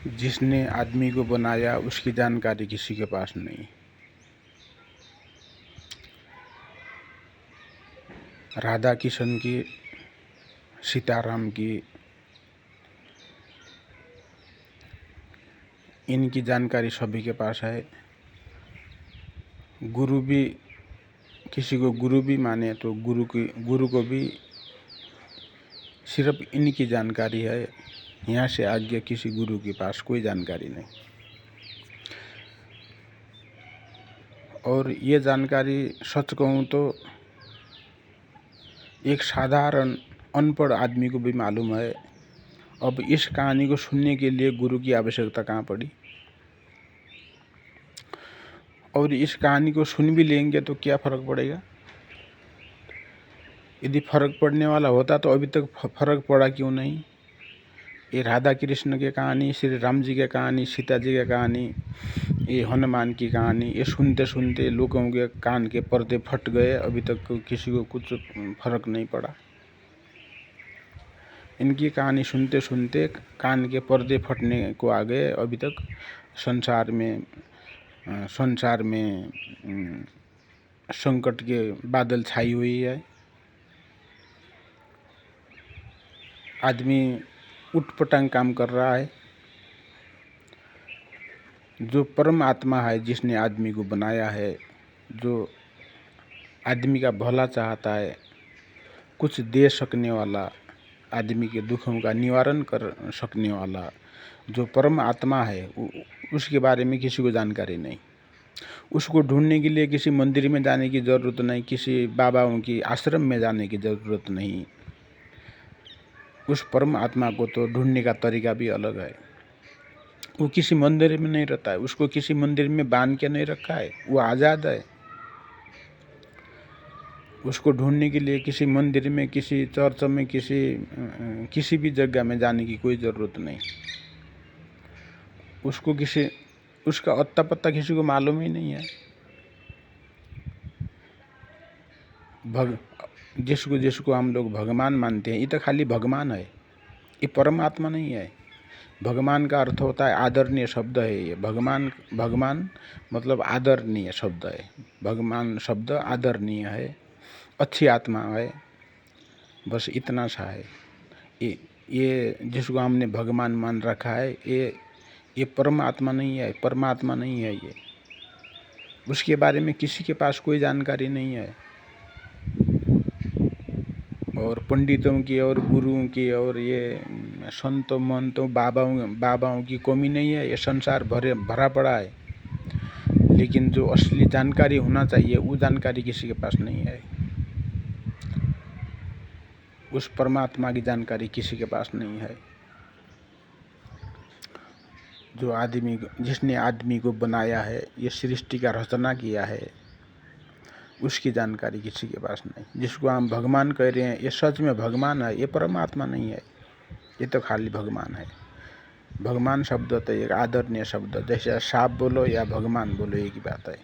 जिसने आदमी को बनाया उसकी जानकारी किसी के पास नहीं। राधा किशन की, सीताराम की, इनकी जानकारी सभी के पास है। गुरु भी, किसी को गुरु भी माने तो गुरु को भी सिर्फ इनकी जानकारी है। यहाँ से आगे किसी गुरु के पास कोई जानकारी नहीं। और ये जानकारी सच कहूँ तो एक साधारण अनपढ़ आदमी को भी मालूम है। अब इस कहानी को सुनने के लिए गुरु की आवश्यकता कहाँ पड़ी। और इस कहानी को सुन भी लेंगे तो क्या फर्क पड़ेगा। यदि फर्क पड़ने वाला होता तो अभी तक फर्क पड़ा क्यों नहीं। ये राधा कृष्ण की कहानी, श्री राम जी की कहानी, सीता जी की कहानी, ये हनुमान की कहानी, ये सुनते सुनते लोगों के कान के पर्दे फट गए। अभी तक किसी को कुछ फर्क नहीं पड़ा। इनकी कहानी सुनते सुनते कान के पर्दे फटने को आ गए। अभी तक संसार में संकट के बादल छाई हुई है। आदमी उटपटांग काम कर रहा है। जो परम आत्मा है, जिसने आदमी को बनाया है, जो आदमी का भला चाहता है, कुछ दे सकने वाला, आदमी के दुखों का निवारण कर सकने वाला जो परम आत्मा है, उसके बारे में किसी को जानकारी नहीं। उसको ढूंढने के लिए किसी मंदिर में जाने की ज़रूरत नहीं, किसी बाबाओं की आश्रम में जाने की ज़रूरत नहीं। उस परम आत्मा को तो ढूंढने का तरीका भी अलग है। वो किसी मंदिर में नहीं रहता है, उसको किसी मंदिर में बांध के नहीं रखा है, वो आज़ाद है। उसको ढूंढने के लिए किसी मंदिर में, किसी चर्च में, किसी भी जगह में जाने की कोई ज़रूरत नहीं। उसका अत्ता पत्ता किसी को मालूम ही नहीं है। जिसको हम लोग भगवान मानते हैं, ये तो खाली भगवान है, ये परमात्मा नहीं है। भगवान का अर्थ होता है आदरणीय शब्द है। ये भगवान मतलब आदरणीय शब्द है। भगवान शब्द आदरणीय है, अच्छी आत्मा है, बस इतना सा है। ये जिसको हमने भगवान मान रखा है, ये परमात्मा नहीं है, परमात्मा नहीं है। ये उसके बारे में किसी के पास कोई जानकारी नहीं है। और पंडितों की और गुरुओं की और ये संतों महंतों बाबाओं की कमी नहीं है। ये संसार भरा पड़ा है, लेकिन जो असली जानकारी होना चाहिए वो जानकारी किसी के पास नहीं है। उस परमात्मा की जानकारी किसी के पास नहीं है। जिसने आदमी को बनाया है, ये सृष्टि का रचना किया है, उसकी जानकारी किसी के पास नहीं। जिसको हम भगवान कह रहे हैं, ये सच में भगवान है, ये परमात्मा नहीं है, ये तो खाली भगवान है। भगवान शब्द तो एक आदरणीय शब्द, जैसे साहब बोलो या भगवान बोलो, एक ही बात है।